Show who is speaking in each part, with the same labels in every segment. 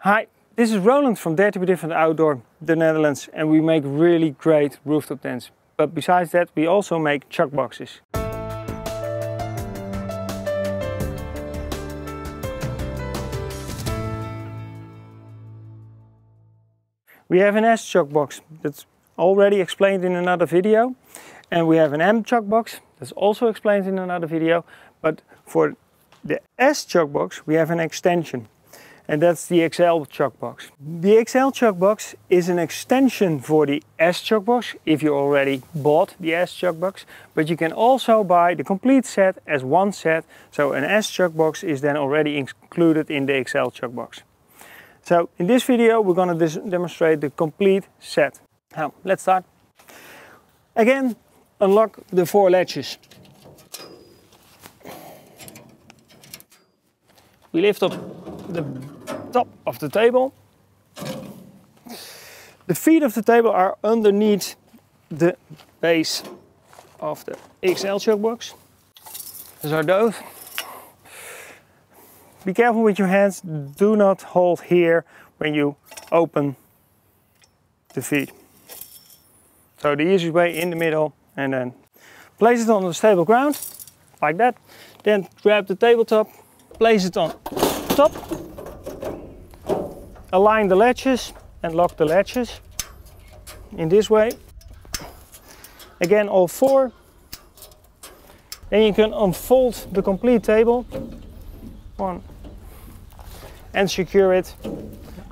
Speaker 1: Hi, this is Roland from Dare to be Different Outdoor, the Netherlands, and we make really great rooftop tents. But besides that, we also make chuck boxes. We have an S chuck box that's already explained in another video, and we have an M chuck box that's also explained in another video. But for the S chuck box, we have an extension. And that's the XL chuck box. The XL chuck box is an extension for the S chuck box if you already bought the S chuck box, but you can also buy the complete set as one set, so an S chuck box is then already included in the XL chuck box. So in this video we're going to demonstrate the complete set. Now let's start. Again, unlock the 4 latches. We lift up the top of the table. The feet of the table are underneath the base of the XL chuck box. These are those. Be careful with your hands, do not hold here when you open the feet. So the easiest way, in the middle, and then place it on the stable ground, like that. Then grab the tabletop, place it on top, align the latches and lock the latches in this way. Again, all 4. Then you can unfold the complete table and secure it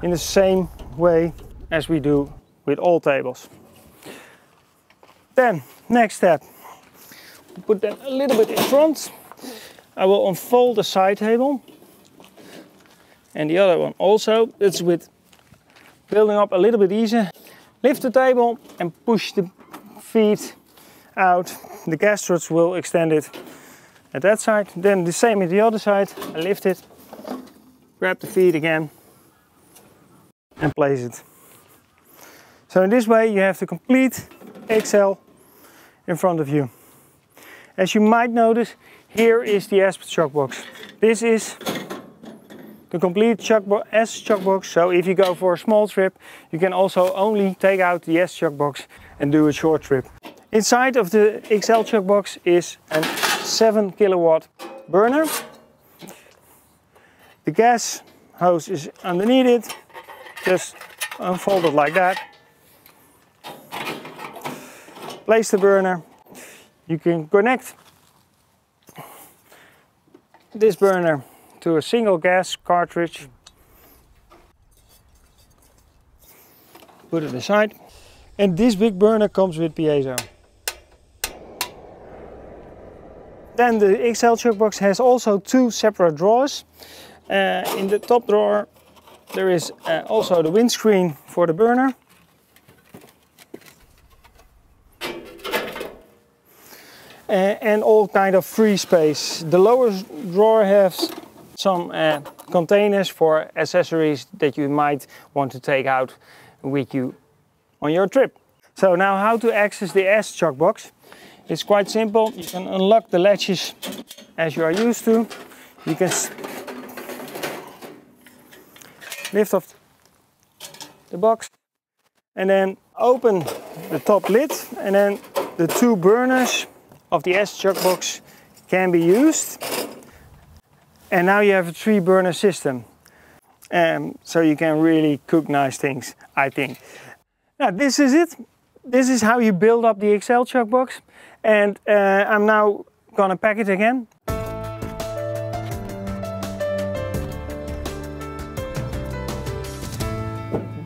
Speaker 1: in the same way as we do with all tables. Then, next step, put them a little bit in front. I will unfold the side table and the other one also. It's with building up a little bit easier. Lift the table and push the feet out. The gas struts will extend it at that side. Then the same at the other side. I lift it, grab the feet again and place it. So in this way you have the complete XL in front of you. As you might notice, here is the S chuck box. This is the complete S chuck box, so if you go for a small trip, you can also only take out the S chuck box and do a short trip. Inside of the XL chuck box is a 7 kilowatt burner. The gas hose is underneath it. Just unfold it like that. Place the burner. You can connect this burner to a single gas cartridge. Put it aside. And this big burner comes with piezo. Then the XL chuck box has also 2 separate drawers. In the top drawer there is also the windscreen for the burner. And all kind of free space. The lower drawer has some containers for accessories that you might want to take out with you on your trip. So now how to access the S chuck box. It's quite simple. You can unlock the latches as you are used to. You can lift off the box and then open the top lid, and then the 2 burners of the S chuck box can be used. And now you have a 3 burner system. So you can really cook nice things, I think. Now this is it. This is how you build up the XL chuck box. And I'm now gonna pack it again.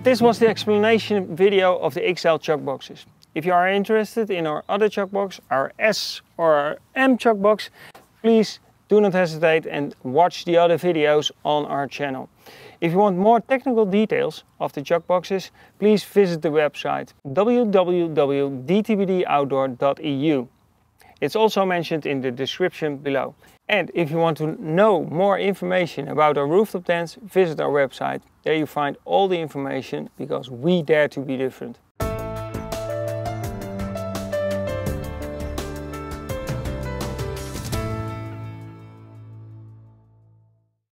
Speaker 1: This was the explanation video of the XL chuck boxes. If you are interested in our other chuck box, our S or our M chuck box, please do not hesitate and watch the other videos on our channel. If you want more technical details of the chuck boxes, please visit the website www.dtbdoutdoor.eu. It's also mentioned in the description below. And if you want to know more information about our rooftop tents, visit our website. There you find all the information, because we dare to be different.